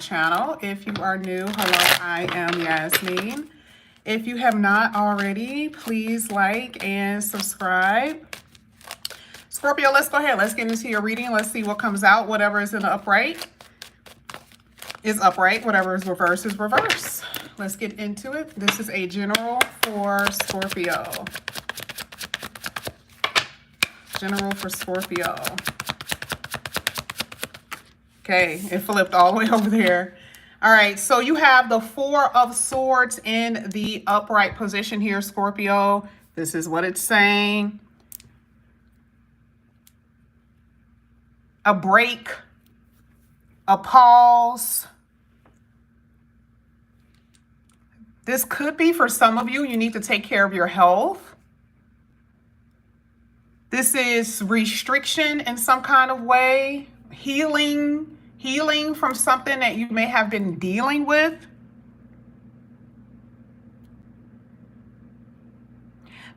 channel. If you are new, hello, I am Yasmin. If you have not already, please like and subscribe. Scorpio, let's go ahead. Let's get into your reading. Let's see what comes out. Whatever is in the upright is upright. Whatever is reverse is reverse. Let's get into it. This is a general for Scorpio. General for Scorpio. Okay, it flipped all the way over there. All right, so you have the Four of Swords in the upright position here, Scorpio. This is what it's saying. A break, a pause. This could be for some of you, you need to take care of your health. This is restriction in some kind of way, healing from something that you may have been dealing with.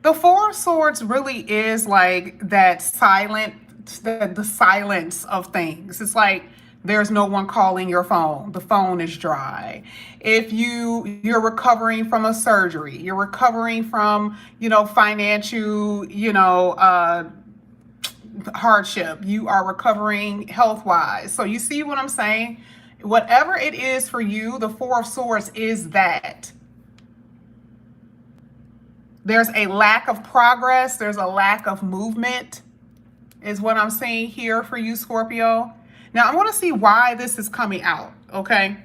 The Four of Swords really is like that the silence of things. It's like there's no one calling your phone. The phone is dry. If you're recovering from a surgery, you're recovering from, financial, hardship, you are recovering health-wise. So you see what I'm saying? Whatever it is for you, the Four of Swords is that. There's a lack of progress. There's a lack of movement is what I'm saying here for you, Scorpio. Now, I want to see why this is coming out, okay?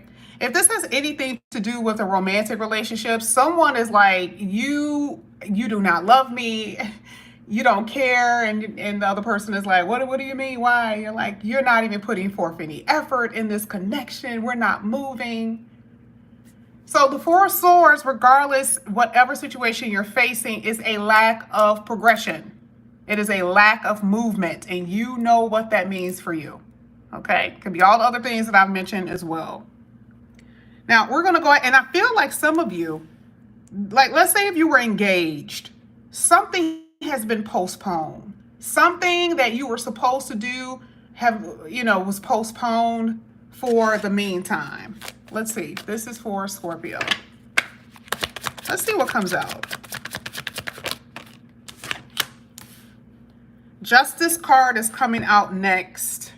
If this has anything to do with a romantic relationship, someone is like, you do not love me, you don't care, and the other person is like, what do you mean, why? You're like, you're not even putting forth any effort in this connection, we're not moving. So the Four of Swords, regardless, whatever situation you're facing, is a lack of progression. It is a lack of movement, and you know what that means for you. Okay, could be all the other things that I've mentioned as well. Now we're gonna go ahead, and I feel like some of you, like let's say if you were engaged, something has been postponed. Something that you were supposed to do was postponed for the meantime. Let's see, this is for Scorpio. Let's see what comes out. Justice card is coming out next.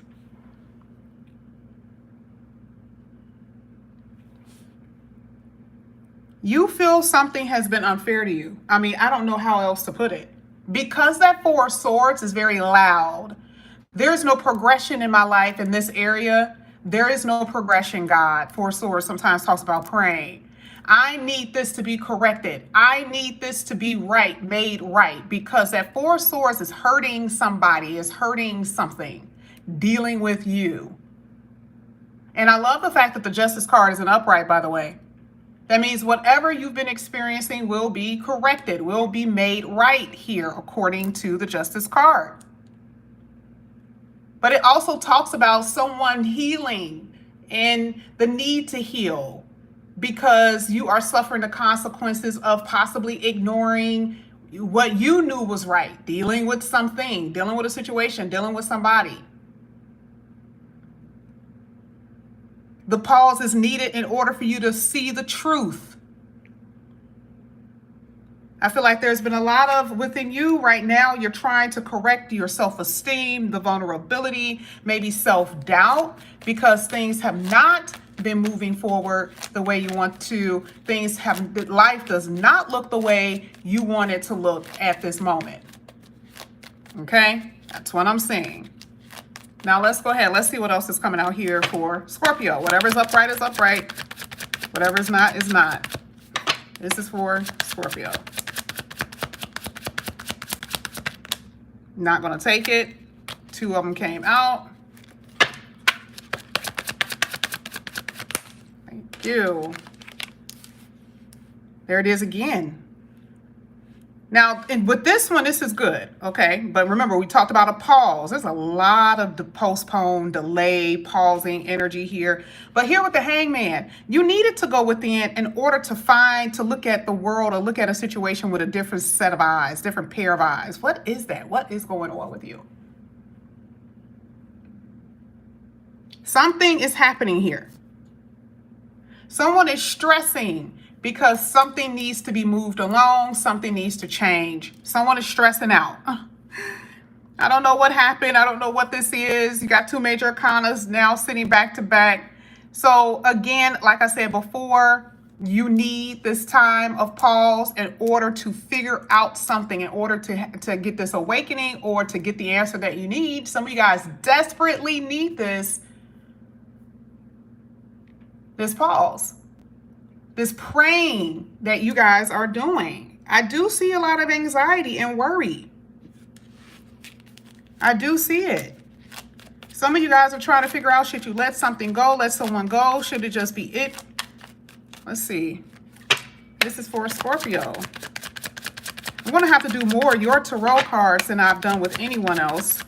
You feel something has been unfair to you. I mean, I don't know how else to put it. Because that Four of Swords is very loud. There's no progression in my life in this area. There is no progression, God. Four of Swords sometimes talks about praying. I need this to be corrected. I need this to be right, made right. Because that Four of Swords is hurting somebody, is hurting something, dealing with you. And I love the fact that the Justice card is an upright, by the way. That means whatever you've been experiencing will be corrected, will be made right here, according to the Justice card. But it also talks about someone healing and the need to heal because you are suffering the consequences of possibly ignoring what you knew was right, dealing with something, dealing with a situation, dealing with somebody. The pause is needed in order for you to see the truth. I feel like there's been a lot of within you right now. You're trying to correct your self-esteem, the vulnerability, maybe self-doubt, because things have not been moving forward the way you want to. Life does not look the way you want it to look at this moment. Okay, that's what I'm saying. Now let's go ahead. Let's see what else is coming out here for Scorpio. Whatever is upright is upright. Whatever is not is not. This is for Scorpio. Not going to take it. Two of them came out. Thank you. There it is again. Now, with this one, this is good, okay? But remember, we talked about a pause. There's a lot of the postpone, delay, pausing energy here. But here with the Hangman, you needed to go within in order to look at the world or look at a situation with a different set of eyes, different pair of eyes. What is that? What is going on with you? Something is happening here. Someone is stressing because something needs to be moved along, something needs to change. Someone is stressing out. I don't know what happened. I don't know what this is. You got two major arcanas now sitting back to back. So again, like I said before, you need this time of pause in order to figure out something, in order to get this awakening or to get the answer that you need. Some of you guys desperately need this pause, this praying that you guys are doing. I do see a lot of anxiety and worry. I do see it. Some of you guys are trying to figure out, should you let something go, let someone go? Should it just be it? Let's see. This is for Scorpio. I'm going to have to do more of your tarot cards than I've done with anyone else,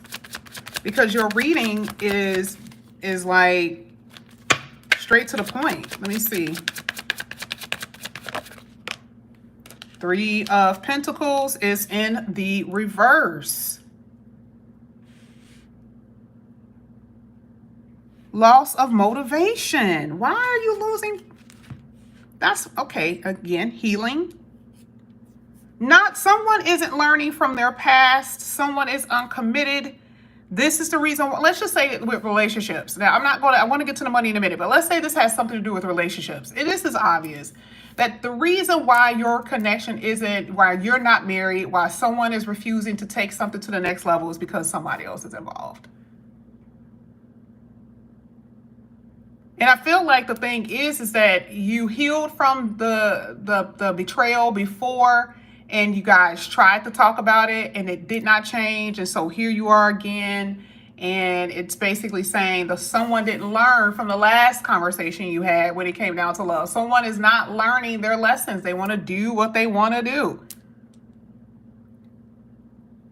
because your reading is like straight to the point. Let me see. Three of Pentacles is in the reverse. Loss of motivation. Why are you losing? That's okay. Again, healing. Not, someone isn't learning from their past. Someone is uncommitted. This is the reason. Let's just say with relationships. Now, I want to get to the money in a minute, but let's say this has something to do with relationships. And this is obvious that the reason why your connection isn't, why you're not married, why someone is refusing to take something to the next level is because somebody else is involved. And I feel like the thing is that you healed from the betrayal before, and you guys tried to talk about it and it did not change. And so here you are again. And it's basically saying that someone didn't learn from the last conversation you had when it came down to love. Someone is not learning their lessons. They want to do what they want to do.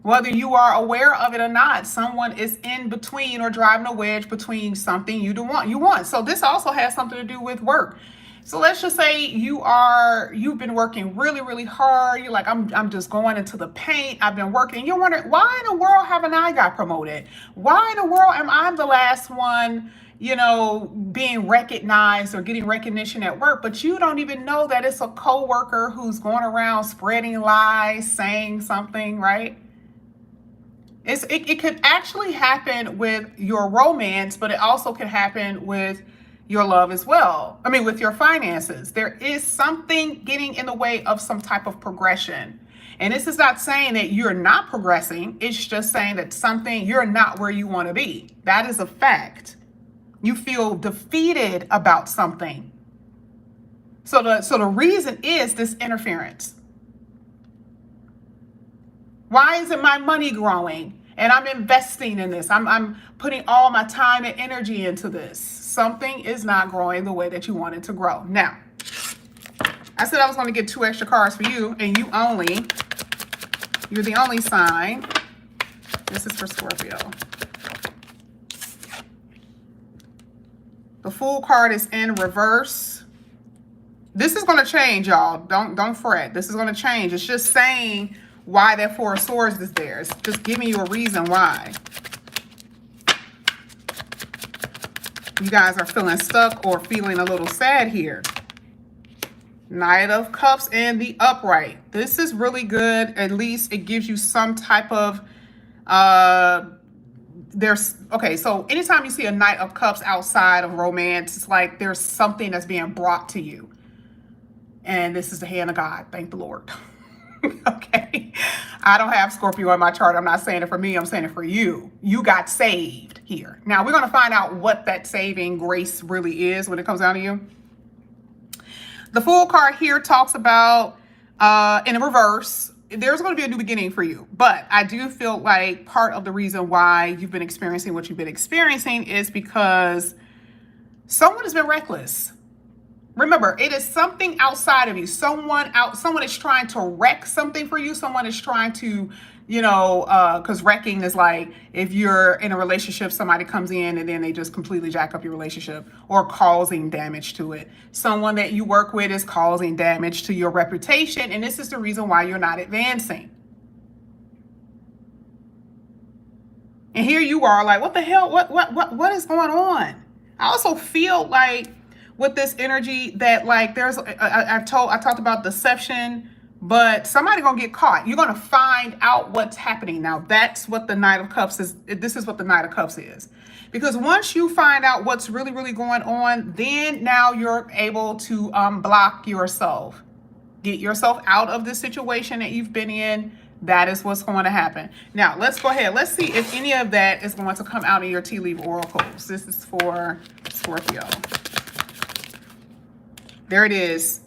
Whether you are aware of it or not, someone is in between or driving a wedge between something you want. So this also has something to do with work. So let's just say you've been working really, really hard. You're like, I'm just going into the paint. I've been working. You're wondering, why in the world haven't I got promoted? Why in the world am I the last one, being recognized or getting recognition at work? But you don't even know that it's a coworker who's going around spreading lies, saying something, right? It could actually happen with your romance, but it also could happen with your love as well. I mean, with your finances. There is something getting in the way of some type of progression. And this is not saying that you're not progressing. It's just saying that you're not where you want to be. That is a fact. You feel defeated about something. So the reason is this interference. Why isn't my money growing? And I'm investing in this. I'm putting all my time and energy into this. Something is not growing the way that you want it to grow. Now, I said I was going to get 2 extra cards for you, and you're the only sign. This is for Scorpio. The Fool card is in reverse. This is going to change, y'all. Don't fret. This is going to change. It's just saying why that 4 of Swords is there. It's just giving you a reason why. You guys are feeling stuck or feeling a little sad here. Knight of Cups and the upright. This is really good. At least it gives you some type of, so anytime you see a Knight of Cups outside of romance, it's like there's something that's being brought to you. And this is the hand of God. Thank the Lord. Okay. I don't have Scorpio on my chart. I'm not saying it for me. I'm saying it for you. You got saved here. Now we're going to find out what that saving grace really is when it comes down to you. The Fool card here talks about, in the reverse, there's going to be a new beginning for you. But I do feel like part of the reason why you've been experiencing what you've been experiencing is because someone has been reckless. Remember, it is something outside of you. Someone is trying to wreck something for you. Someone is trying to, because wrecking is like if you're in a relationship, somebody comes in and then they just completely jack up your relationship or causing damage to it. Someone that you work with is causing damage to your reputation. And this is the reason why you're not advancing. And here you are like, what the hell? What is going on? I also feel like with this energy that like there's, I talked about deception, but somebody gonna get caught. You're gonna find out what's happening. Now that's what the Knight of Cups is. This is what the Knight of Cups is. Because once you find out what's really, really going on, then now you're able to block yourself. Get yourself out of the situation that you've been in. That is what's going to happen. Now, let's go ahead. Let's see if any of that is going to come out in your tea leaf oracles. This is for Scorpio. There it is.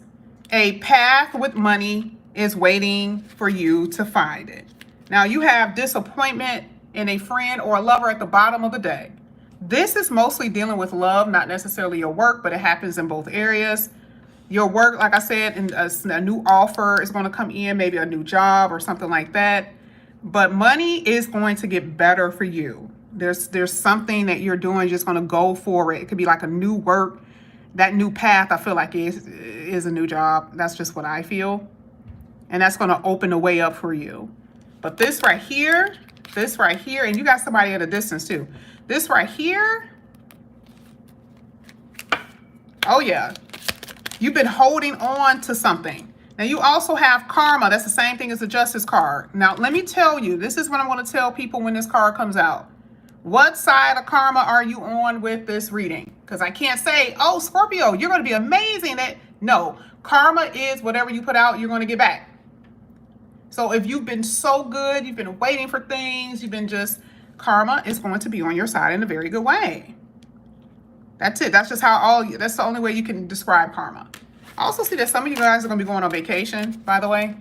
A path with money is waiting for you to find it. Now, you have disappointment in a friend or a lover at the bottom of the day. This is mostly dealing with love, not necessarily your work, but it happens in both areas. Your work, like I said, a new offer is going to come in, maybe a new job or something like that. But money is going to get better for you. There's something that you're doing, just going to go for it. It could be like a new work. That new path, I feel like is a new job. That's just what I feel. And that's going to open the way up for you. But this right here, and you got somebody at a distance too. This right here, oh yeah. You've been holding on to something. Now you also have karma. That's the same thing as the justice card. Now let me tell you, this is what I'm going to tell people when this card comes out. What side of karma are you on with this reading? Because I can't say, oh, Scorpio, you're going to be amazing. No, karma is whatever you put out, you're going to get back. So if you've been so good, you've been waiting for things, you've been just, karma is going to be on your side in a very good way. That's it. That's just that's the only way you can describe karma. I also see that some of you guys are going to be going on vacation, by the way.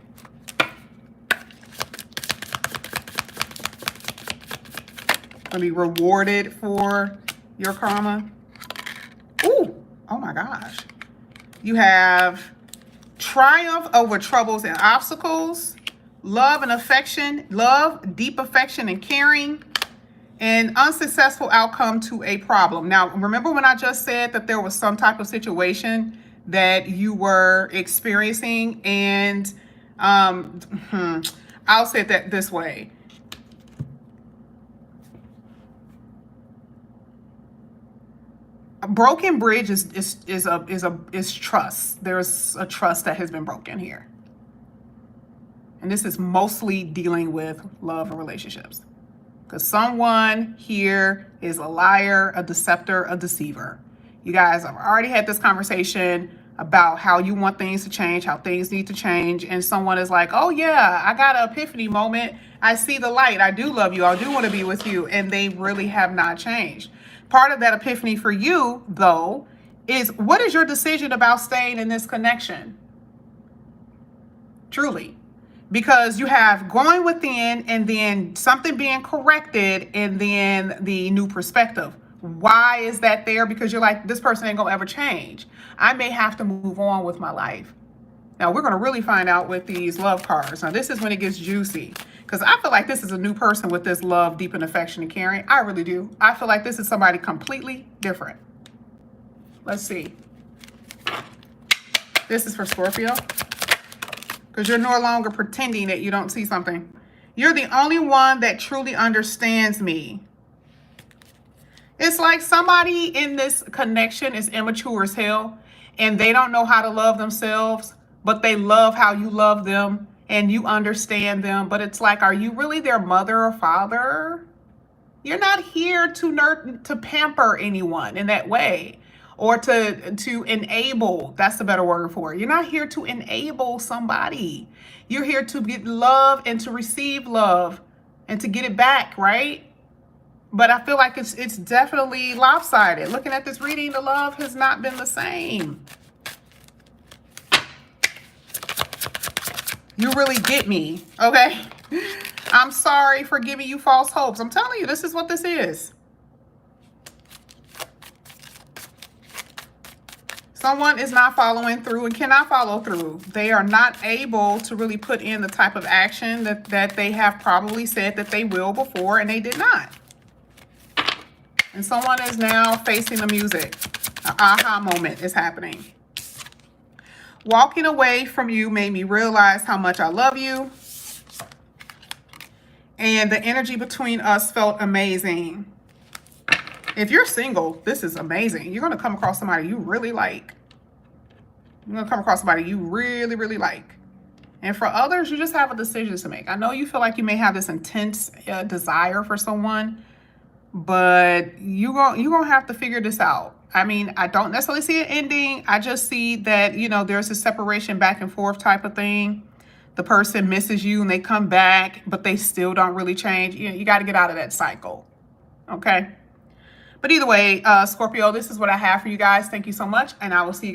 Going to be rewarded for your karma. Ooh, oh my gosh. You have triumph over troubles and obstacles, love and affection, deep affection and caring, and unsuccessful outcome to a problem. Now, remember when I just said that there was some type of situation that you were experiencing, and I'll say that this way. A broken bridge is trust. There's a trust that has been broken here. And this is mostly dealing with love and relationships. Because someone here is a liar, a deceptor, a deceiver. You guys have already had this conversation about how you want things to change, how things need to change. And someone is like, oh yeah, I got an epiphany moment. I see the light. I do love you. I do want to be with you. And they really have not changed. Part of that epiphany for you, though, is what is your decision about staying in this connection? Truly. Because you have going within and then something being corrected and then the new perspective. Why is that there? Because you're like, this person ain't gonna ever change. I may have to move on with my life. Now we're gonna really find out with these love cards. Now this is when it gets juicy. Because I feel like this is a new person with this love, deep and affection and caring. I really do. I feel like this is somebody completely different. Let's see. This is for Scorpio. Because you're no longer pretending that you don't see something. You're the only one that truly understands me. It's like somebody in this connection is immature as hell and they don't know how to love themselves, but they love how you love them and you understand them. But it's like, are you really their mother or father? You're not here to pamper anyone in that way. Or to enable, that's the better word for it. You're not here to enable somebody. You're here to get love and to receive love and to get it back, right? But I feel like it's definitely lopsided. Looking at this reading, the love has not been the same. You really get me, okay? I'm sorry for giving you false hopes. I'm telling you, this is what this is. Someone is not following through and cannot follow through. They are not able to really put in the type of action that they have probably said that they will before, and they did not. And someone is now facing the music. An aha moment is happening. Walking away from you made me realize how much I love you. And the energy between us felt amazing. If you're single, this is amazing. You're going to come across somebody you really like. You're going to come across somebody you really, really like. And for others, you just have a decision to make. I know you feel like you may have this intense desire for someone, but you're going to have to figure this out. I mean, I don't necessarily see an ending. I just see that, you know, there's a separation back and forth type of thing. The person misses you and they come back, but they still don't really change. You got to get out of that cycle. Okay. But either way, Scorpio, this is what I have for you guys. Thank you so much. And I will see you